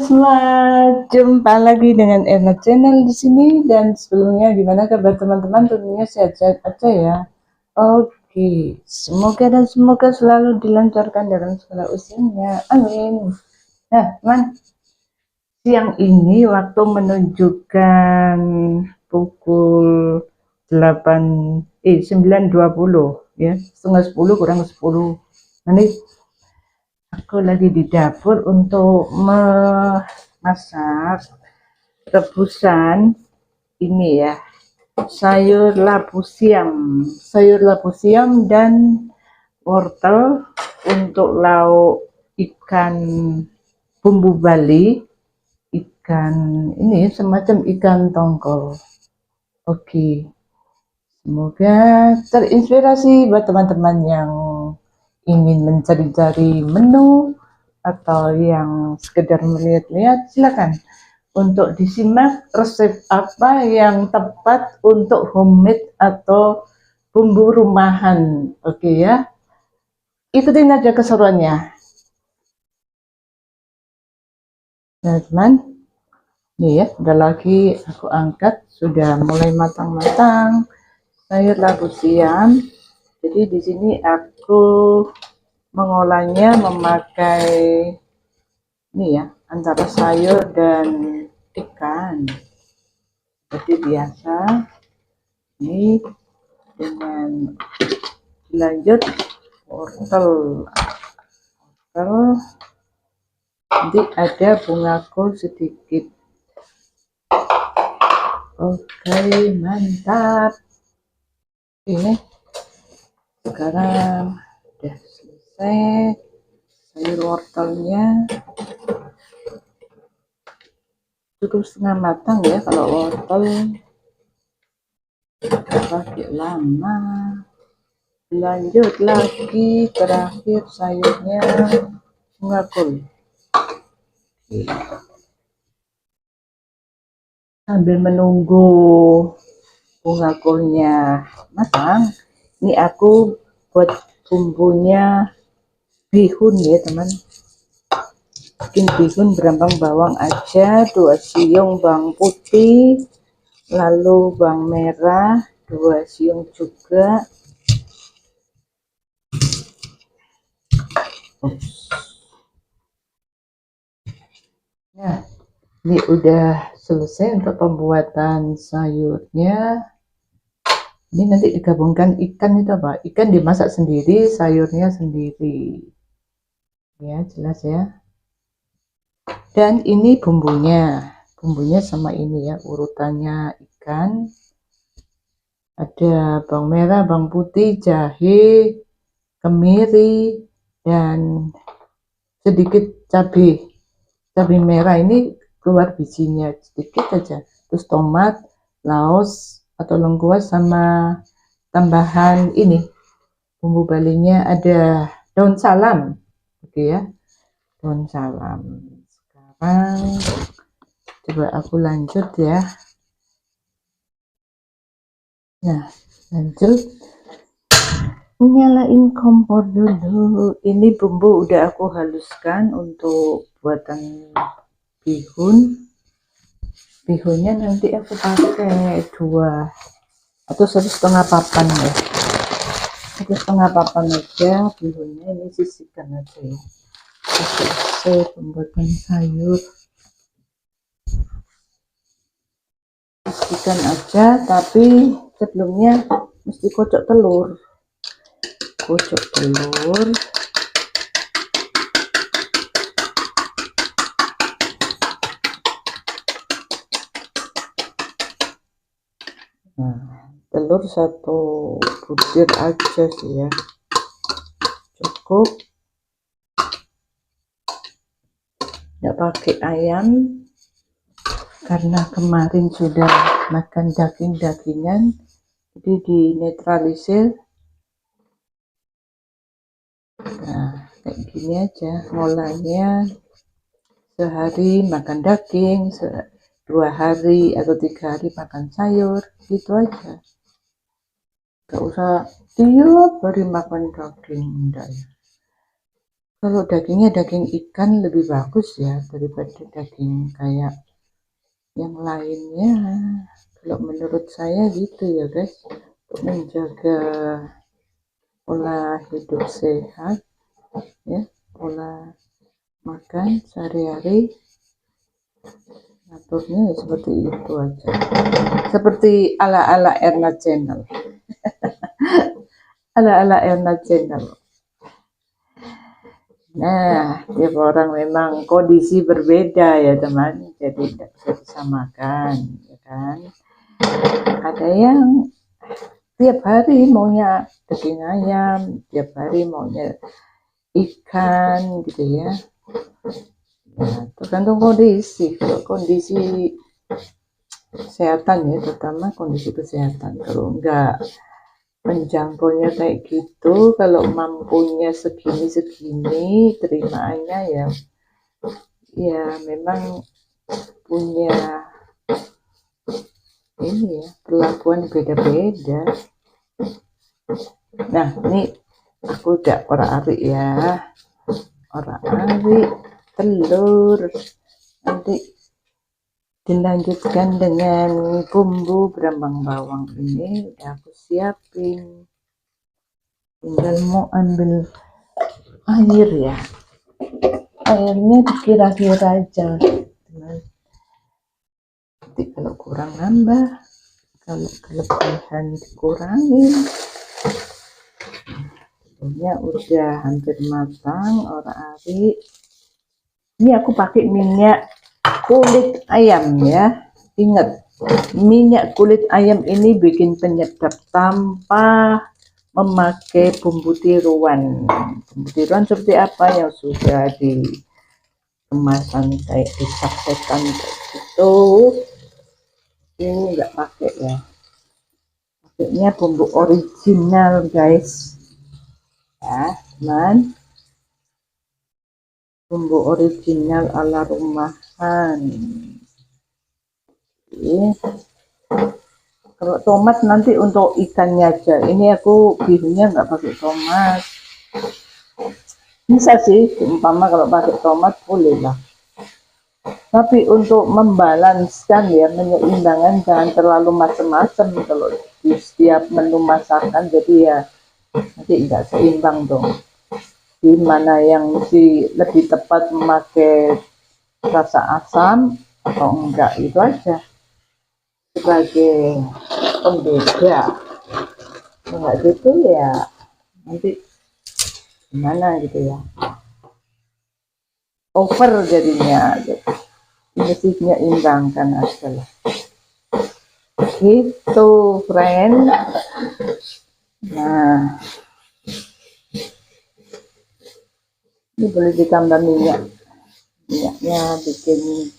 semua, jumpa lagi dengan Erna Channel di sini. Dan sebelumnya gimana kabar teman-teman? Tentunya sehat-sehat aja ya. Oke, semoga selalu dilancarkan dalam segala urusannya. Amin. Nah, teman, siang ini waktu menunjukkan pukul 9.20 ya, setengah 10 kurang 10 menit. Aku lagi di dapur untuk memasak rebusan ini ya, sayur labu siam dan wortel untuk lauk ikan bumbu Bali, ikan ini semacam ikan tongkol. Oke, semoga terinspirasi buat teman-teman yang ingin mencari-cari menu atau yang sekedar melihat-lihat. Silakan untuk disimak resep apa yang tepat untuk homemade atau bumbu rumahan. Oke ya, ikutin aja keseruannya. Nah teman, nih ya, udah lagi aku angkat, sudah mulai matang-matang sayur labu siam. Jadi di sini aku mengolahnya memakai ini ya, antara sayur dan ikan. Jadi biasa ini dengan lanjut wortel, nanti ada bunga kol sedikit. Oke, mantap. Ini sekarang udah selesai sayur wortelnya, cukup setengah matang ya. Kalau wortel pakai lama. Lanjut lagi, terakhir sayurnya bunga kol. Sambil menunggu bunga kolnya matang, ini aku buat bumbunya bihun ya teman. Bikin bihun berambang bawang aja, 2 siung bawang putih, lalu bawang merah 2 siung juga. Nah, ini udah selesai untuk pembuatan sayurnya. Ini nanti digabungkan ikan itu apa? Ikan dimasak sendiri, sayurnya sendiri. Ya, jelas ya. Dan ini bumbunya. Bumbunya sama ini ya, urutannya ikan. Ada bawang merah, bawang putih, jahe, kemiri, dan sedikit cabai merah. Ini keluar bijinya sedikit aja. Terus tomat, laos atau lengkuas, sama tambahan ini bumbu balinya ada daun salam. Oke ya, daun salam. Sekarang coba aku lanjut ya. Nah, lanjut nyalain kompor dulu. Ini bumbu udah aku haluskan untuk buatan bihunnya. Nanti aku pakai 2 atau 1,5 papan ya, 1,5 papan aja bihunnya. Ini sisihkan aja ya. Selesai pembuatan sayur, sisihkan aja, tapi sebelumnya mesti kocok telur. Nah, telur 1 butir aja sih ya, cukup. Nggak pakai ayam karena kemarin sudah makan daging-dagingan, jadi dinetralisir. Nah, kayak gini aja ngolahnya. Sehari makan daging, 2 hari atau 3 hari makan sayur, gitu aja. Gak usah tiap hari makan daging, enggak ya. Kalau dagingnya daging ikan lebih bagus ya daripada daging kayak yang lainnya. Kalau menurut saya gitu ya guys, untuk menjaga pola hidup sehat ya, pola makan sehari-hari, aturnya ya seperti itu aja. Seperti ala-ala Erna Channel. Ala-ala Erna Channel. Nah, tiap orang memang kondisi berbeda ya teman, jadi tidak bisa disamakan, ya kan? Ada yang tiap hari maunya daging ayam, tiap hari maunya ikan gitu ya. Nah, tergantung kondisi. Kalau kondisi kesehatan ya, terutama kondisi kesehatan. Kalau enggak menjangkaunya kayak gitu, kalau mampunya segini-segini, terimaannya ya, ya memang punya ini ya perlakuan beda-beda. Nah ini aku udah orang ari ya, orang ari telur, nanti dilanjutkan dengan bumbu berambang bawang. Ini udah aku siapin, tinggal mau ambil air ya, airnya dikira-kira aja. Nanti kalau kurang nambah, kalau kelebihan dikurangin. Ini udah hampir matang orang ari. Ini aku pakai minyak kulit ayam ya, ingat minyak kulit ayam ini bikin penyedap tanpa memakai bumbu tiruan. Bumbu tiruan seperti apa yang sudah di kemasan kayak di sasetan itu, ini nggak pakai ya, pakainya bumbu original guys ya teman, bumbu original ala rumahan. Ini kalau tomat nanti untuk ikannya aja, ini aku birunya nggak pakai tomat. Bisa sih umpama kalau pakai tomat boleh lah, tapi untuk membalanskan ya, menyeimbangkan, jangan terlalu macam-macam kalau di setiap menu masakan, jadi ya nanti nggak seimbang dong. Di mana yang mesti lebih tepat memakai rasa asam atau enggak, itu aja sebagai pembeda. Enggak gitu ya nanti gimana gitu ya, over jadinya gitu. Mestinya imbangkan aja lah gitu friend. Nah ini boleh ditambah minyaknya bikin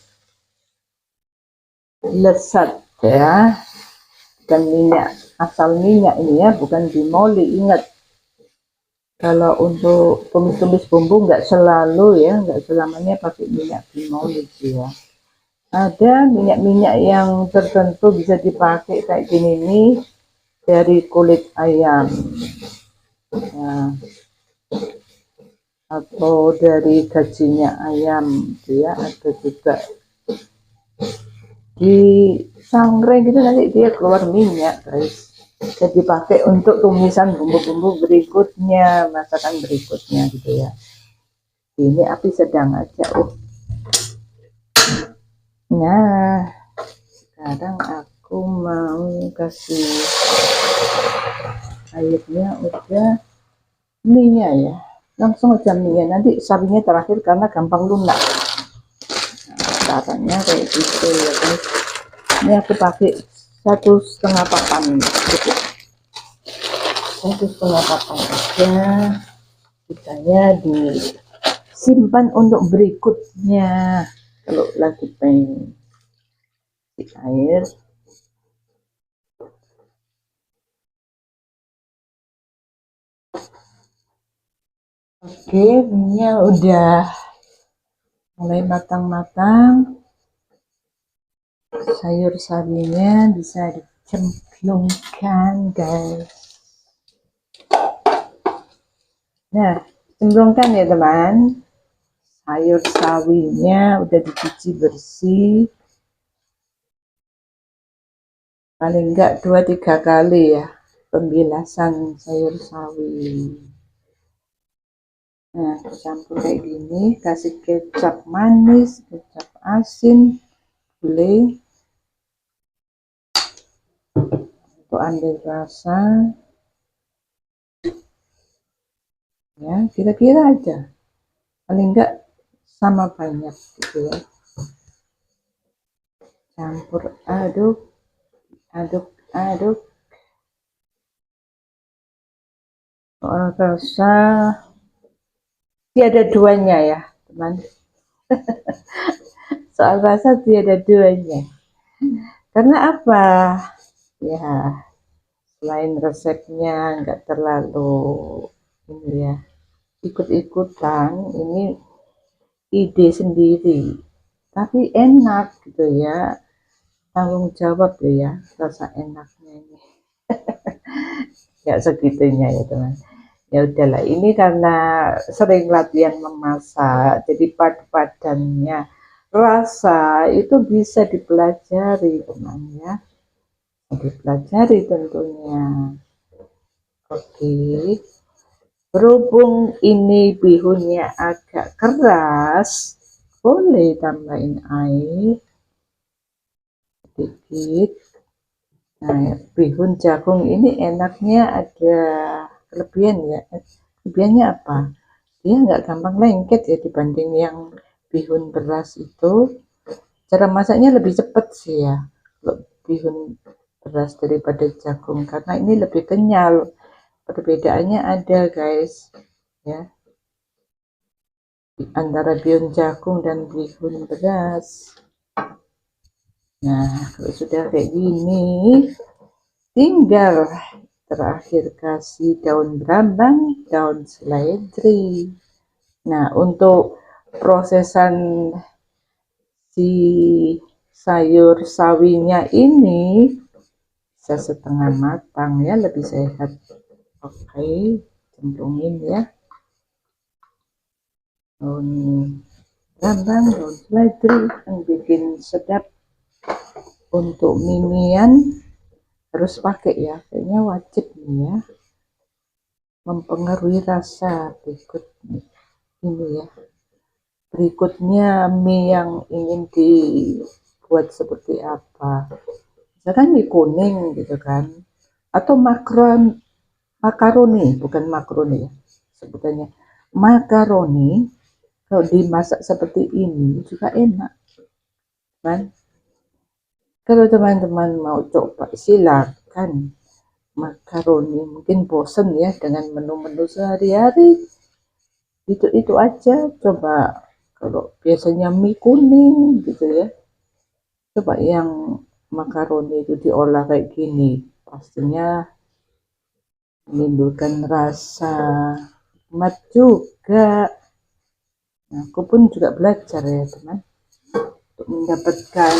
lezat ya, dan minyak asal minyak ini ya, bukan bimoli. Ingat kalau untuk tumis-tumis bumbu nggak selalu ya, nggak selamanya pakai minyak bimoli ya. Ada minyak-minyak yang tertentu bisa dipakai kayak gini nih, dari kulit ayam nah, atau dari gajinya ayam ya, ada juga di sangrai gitu, nanti dia keluar minyak guys, jadi dipakai untuk tumisan bumbu-bumbu berikutnya, masakan berikutnya gitu ya. Ini api sedang aja. Nah sekarang aku mau kasih airnya, udah minyak ya, langsung aja minyak, nanti sapinya terakhir karena gampang lunak. Nah, caranya kayak gitu ya guys. Ini aku pakai 1,5 papan cukup, 1,5 papan aja, sisanya disimpan untuk berikutnya kalau lagi pengen di air. Oke, minyak udah mulai matang-matang, sayur sawinya bisa dicemplungkan guys. Nah Cemplungkan ya teman, sayur sawinya udah dicuci bersih, paling enggak 2-3 kali ya pembilasan sayur sawi. Nah, campur kayak gini, kasih kecap manis, kecap asin, boleh untuk ambil rasa ya, kira-kira aja, paling enggak sama banyak gitu ya. Campur aduk, aduk soal rasa tiada duanya ya teman, soal rasa tiada duanya. Karena apa ya, selain resepnya nggak terlalu ini ya, ikut-ikutan, ini ide sendiri tapi enak gitu ya, tanggung jawab ya rasa enaknya ini. Nggak segitunya ya teman, ya udahlah, ini karena sering latihan memasak jadi padannya rasa itu bisa dipelajari teman ya, dipelajari tentunya. Oke, berhubung ini bihunnya agak keras, boleh tambahin air sedikit. Nah, bihun jagung ini enaknya ada kelebihan ya. Kelebihannya apa? Dia nggak gampang lengket ya dibanding yang bihun beras itu. Cara masaknya lebih cepat sih ya, kalau bihun beras daripada jagung, karena ini lebih kenyal. Perbedaannya ada guys ya, antara bihun jagung dan bihun beras. Nah, kalau sudah kayak gini, tinggal terakhir kasih daun brambang, daun seledri. Nah, untuk prosesan si sayur sawinya ini bisa setengah matang ya, lebih sehat. Oke, cemplungin ya daun brambang, daun seledri yang bikin sedap. Untuk mimian harus pakai ya, kayaknya wajib nih ya, mempengaruhi rasa. Berikut ini ya, berikutnya mie yang ingin dibuat seperti apa, misalkan mie kuning gitu kan, atau makaroni, bukan makaroni ya sebutannya, makaroni. Kalau dimasak seperti ini juga enak kan. Kalau teman-teman mau coba silakan. Makaroni mungkin bosen ya dengan menu-menu sehari-hari, itu aja. Coba kalau biasanya mie kuning gitu ya, coba yang makaroni itu diolah kayak gini, pastinya menimbulkan rasa nikmat juga. Nah, aku pun juga belajar ya teman, untuk mendapatkan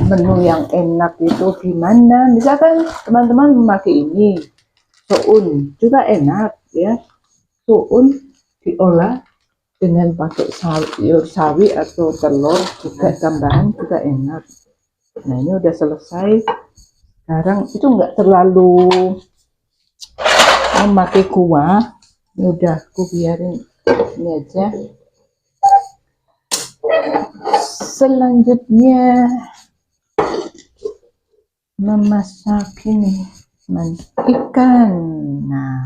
menu yang enak itu gimana. Misalkan teman-teman memakai ini soun juga enak ya, soun diolah dengan pakai sayur sawi atau telur juga tambahan juga enak. Nah, ini udah selesai. Sekarang itu enggak terlalu memakai kuah, ini udah aku biarin ini aja. Selanjutnya memasak ini ikan. Nah,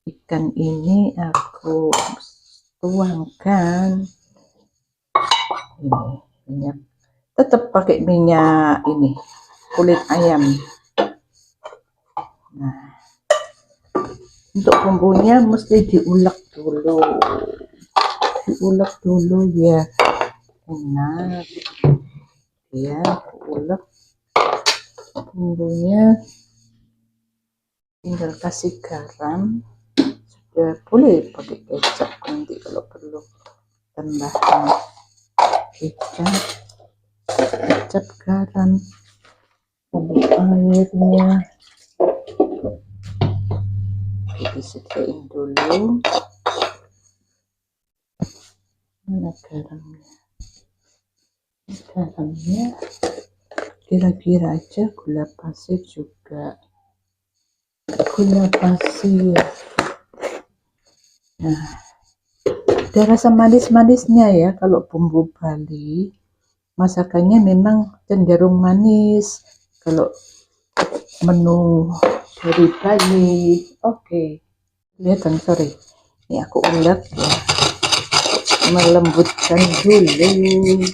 ikan ini aku tuangkan ini minyak, tetap pakai minyak ini kulit ayam. Nah, untuk bumbunya mesti diulek dulu ya, enak ya, ulek bumbunya, tinggal kasih garam. Ya, boleh pakai kecap nanti kalau perlu, tambahkan kecap, garam, bubuk airnya disediain dulu. Mana garamnya? Garamnya kira-kira aja, gula pasir juga, gula pasir. Nah, ada rasa manis-manisnya ya. Kalau bumbu Bali masakannya memang cenderung manis kalau menu dari Bali. Oke, kelihatan, sorry, ini aku ulek ya, melembutkan dulu.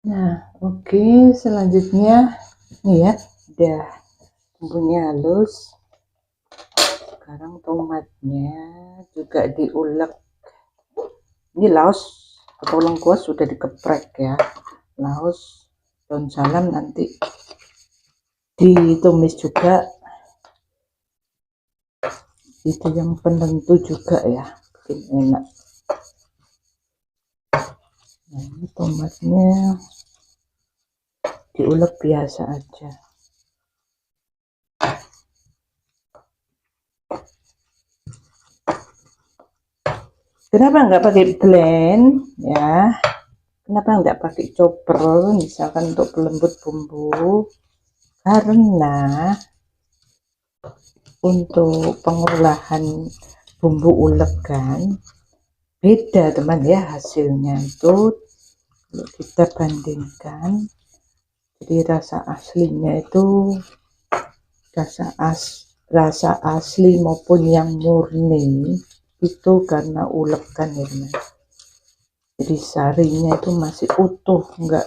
Nah, oke, selanjutnya nih ya, udah bumbunya halus. Sekarang tomatnya juga diulek. Ini laos atau lengkuas sudah dikeprek ya. Laos, daun salam nanti ditumis juga. Itu yang penentu juga ya, bikin enak. Nah, ini tomatnya diulek biasa aja. Kenapa nggak pakai blend ya? Kenapa nggak pakai chopper misalkan untuk pelembut bumbu? Karena untuk pengolahan bumbu ulekan beda teman ya, hasilnya itu kalau kita bandingkan. Jadi rasa aslinya itu rasa asli maupun yang murni itu karena ulekan ya teman. Jadi sarinya itu masih utuh, enggak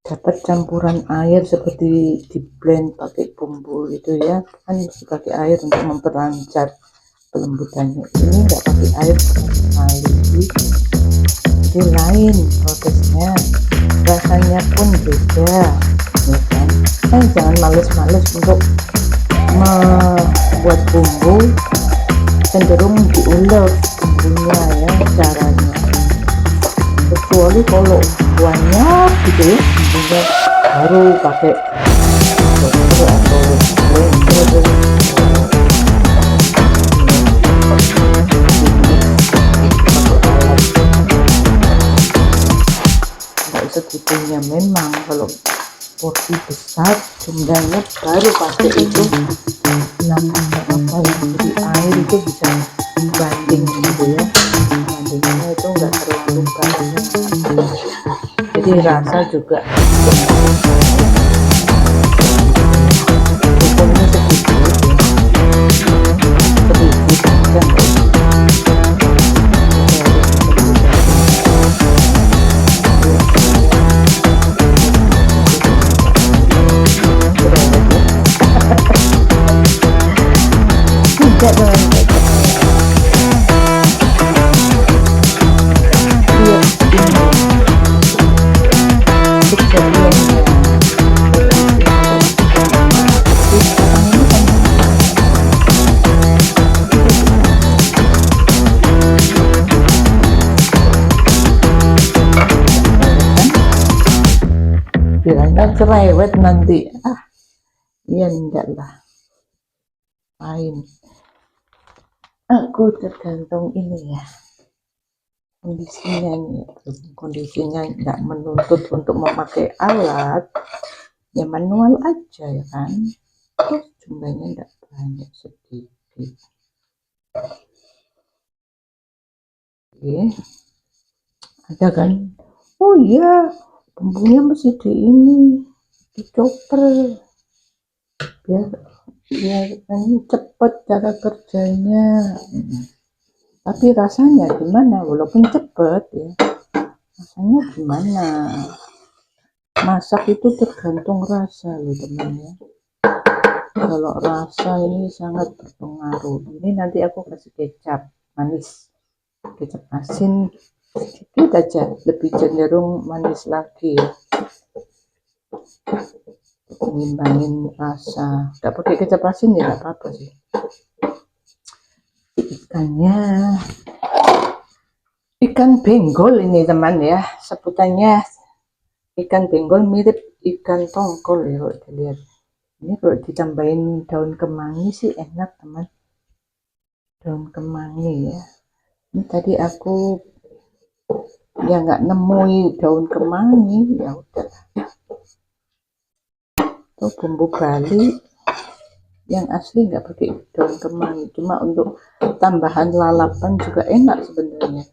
dapat campuran air seperti di blend pakai bumbu itu ya, kan pakai air untuk memperlancar pelembutannya. Ini enggak pakai air sama sekali, jadi lain prosesnya, rasanya pun beda ya kan. Jangan males-males untuk membuat bumbu, cenderung diulek bumbunya ya caranya, kecuali kalau banyak gitu ya bumbunya, baru pakai chopper atau blender. Nggak segitunya memang, kalau porsi besar jumlahnya baru pakai itu. Namanya apa ya, jadi air itu bisa banding gitu ya, bandingnya itu enggak terlalu banyak, jadi rasa juga ukurnya sedikit ya, sedikit aja tidak dengan bilangnya cerewet nanti. Iya enggak lah, main. Aku tergantung ini ya, kondisinya nih, kondisinya nggak menuntut untuk memakai alat ya, manual aja ya kan. Terus jumlahnya nggak banyak, sedikit. Oke, ada kan, oh iya bumbunya mesti di chopper biar ini cepet cara kerjanya. Tapi rasanya gimana, walaupun cepet ya, rasanya gimana, masak itu tergantung rasa loh teman ya. Kalau rasa ini sangat berpengaruh. Ini nanti aku kasih kecap manis, kecap asin sedikit aja, lebih cenderung manis lagi ya, ngimbangin rasa. Gak pakai kecap asin ya gak apa-apa sih. Ikannya ikan benggol ini teman ya, sebutannya ikan benggol, mirip ikan tongkol ya kalau dilihat. Ini kalau ditambahin daun kemangi sih enak teman, daun kemangi ya. Ini tadi aku ya nggak nemui daun kemangi, ya udah tuh bumbu Bali yang asli nggak pakai daun kemangi, cuma untuk tambahan lalapan juga enak sebenarnya,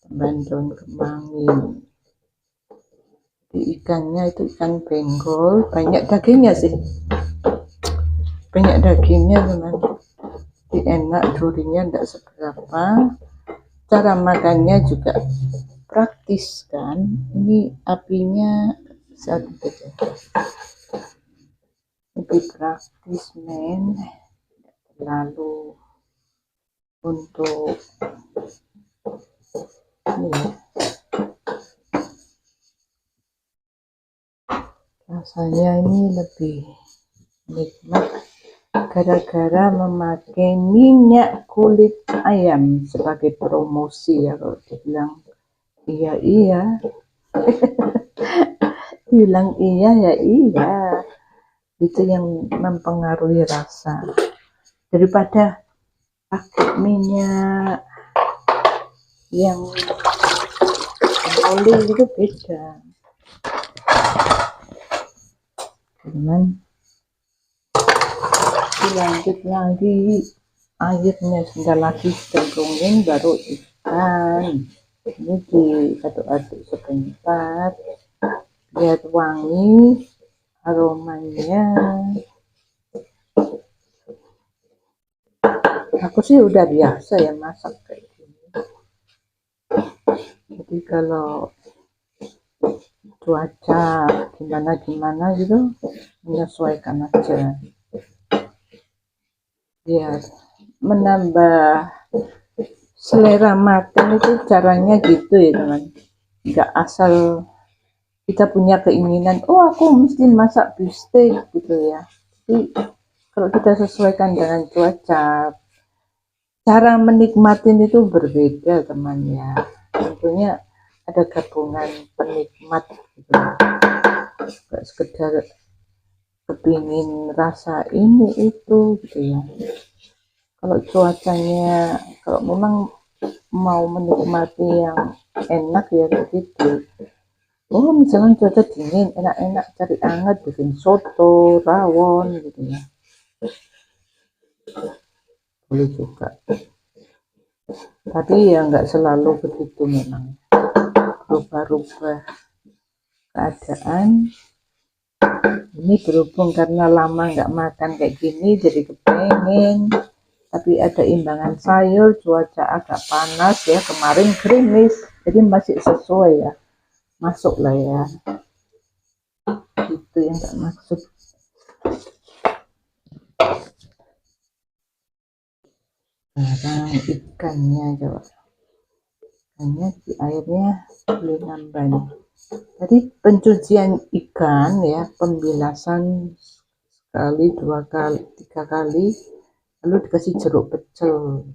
tambahan daun kemangi. Di ikannya itu ikan benggol, banyak dagingnya sih, banyak dagingnya teman, jadi enak, durinya enggak seberapa, cara makannya juga praktis kan. Ini apinya satu saja, lebih praktis men, lalu untuk ini ya, rasanya ini lebih nikmat gara-gara memakai minyak kulit ayam sebagai promosi ya. Kalau dibilang iya iya, bilang iya ya iya, itu yang mempengaruhi rasa daripada pakai minyak yang oli itu beda. Cuman dilanjut lagi airnya, sudah lagi cemplungin baru ikan ini diaduk-aduk sebentar biar wangi aromanya. Aku sih udah biasa ya masak kayak gini, jadi kalau cuaca gimana gitu menyesuaikan aja biar menambah selera makan. Itu caranya gitu ya teman, nggak asal kita punya keinginan oh aku mesti masak beefsteak gitu ya. Jadi kalau kita sesuaikan dengan cuaca, cara menikmatin itu berbeda teman ya. Tentunya ada gabungan penikmat gitu, nggak sekedar kepingin rasa ini itu gitu ya. Kalau cuacanya, kalau memang mau menikmati yang enak ya begitu. Oh misalnya cuaca dingin, enak-enak cari anget, bikin soto, rawon gitu ya, boleh juga. Tapi ya nggak selalu begitu, memang berubah-ubah keadaan. Ini berhubung karena lama nggak makan kayak gini jadi kepengen, tapi ada imbangan sayur, cuaca agak panas ya, kemarin gerimis, jadi masih sesuai ya, masuk lah ya, itu yang tak maksud. Sekarang ikannya coba, ikannya di airnya boleh nambah nih. Tadi pencucian ikan ya, pembilasan sekali, 2 kali, 3 kali, lalu dikasih jeruk pecel,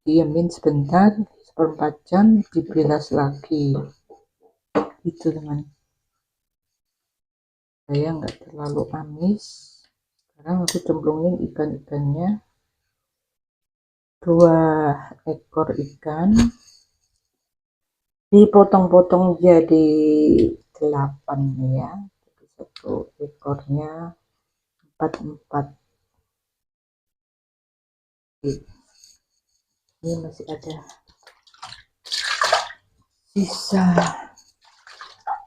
diamin sebentar, 1/4 jam, dibilas lagi gitu teman. Saya nggak terlalu amis. Sekarang aku cemplungin ikan-ikannya, 2 ekor ikan dipotong-potong jadi 8 ya, jadi 1 ekornya 4 ini masih ada sisa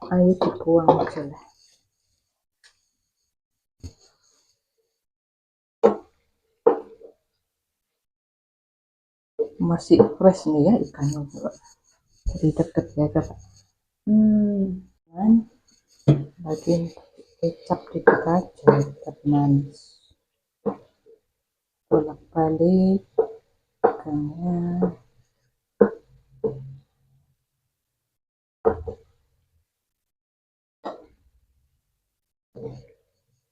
air, dibuang aja lah. Masih fresh nih ya ikannya, coba dari deket ya coba. Dan lagi kecap dikit aja, kecap manis, bolak-balik ikannya.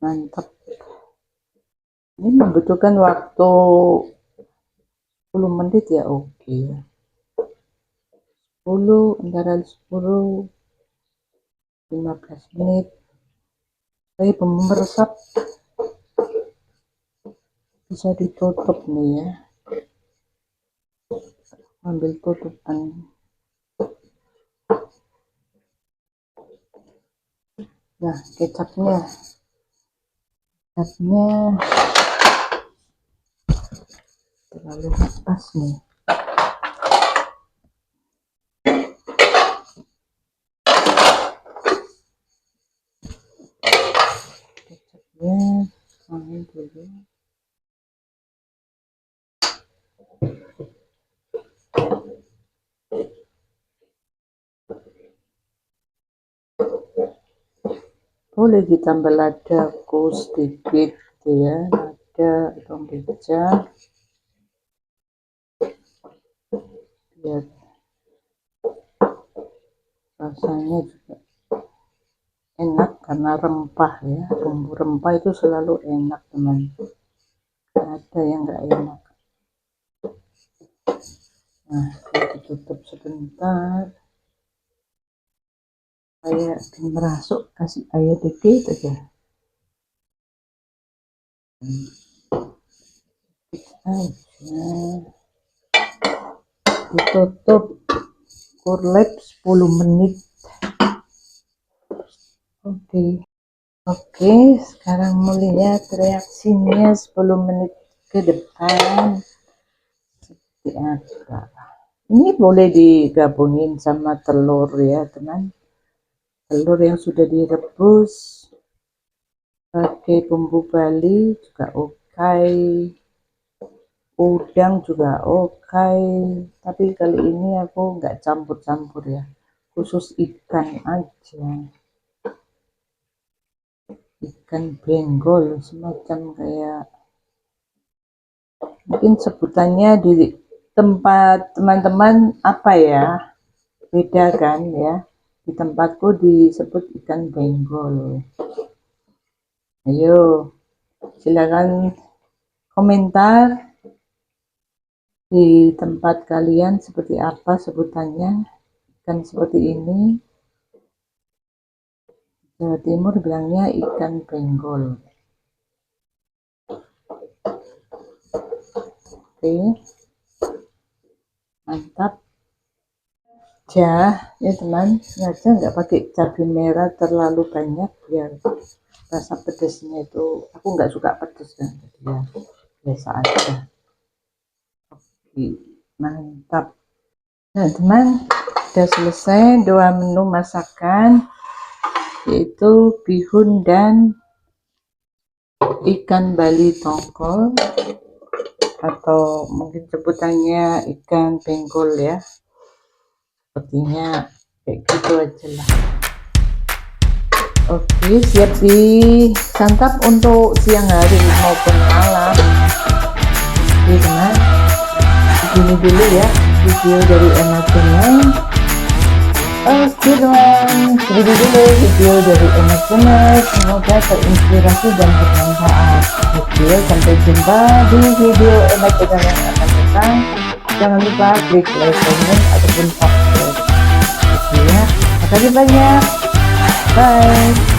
Mantap. Ini membutuhkan waktu 10 menit ya, oke. 10, antara 10 15 menit Tapi bumbu meresap bisa ditutup nih ya, ambil tutupan. Nah, kecapnya terlalu pas nih. Kecapnya main dulu. Boleh ditambah ladaku sedikit gitu ya, lada atau merica biar rasanya juga enak, karena rempah ya, bumbu rempah itu selalu enak teman, gak ada yang gak enak. Nah, ditutup sebentar supaya merasuk, kasih air dikit aja, ditutup kurlep 10 menit. Oke, sekarang mau lihat reaksinya 10 menit ke depan seperti apa. Ini boleh digabungin sama telur ya teman, telur yang sudah direbus pakai bumbu Bali juga oke, udang juga oke, tapi kali ini aku nggak campur-campur ya, khusus ikan aja, ikan benggol, semacam kayak, mungkin sebutannya di tempat teman-teman apa ya, beda kan ya, di tempatku disebut ikan benggol. Ayo silakan komentar di tempat kalian seperti apa sebutannya ikan seperti ini. Jawa Timur bilangnya ikan benggol. Oke, mantap. Ya teman, sengaja nggak pakai cabai merah terlalu banyak biar rasa pedasnya itu, aku nggak suka pedas kan, ya biasa aja. Oke, mantap. Nah teman, sudah selesai 2 menu masakan, yaitu bihun dan ikan Bali tongkol, atau mungkin sebutannya ikan benggol ya, sepertinya kayak gitu aja lah. Oke, siap disantap untuk siang hari maupun malam. Oke teman, begini dulu ya video dari Emma Channel. Oke teman, segini dulu video dari Emma Channel, semoga terinspirasi dan bermanfaat. Oke, sampai jumpa di video Emma Channel yang akan datang. Jangan lupa klik like, comment, ataupun subscribe. Oke ya, makasih banyak, bye.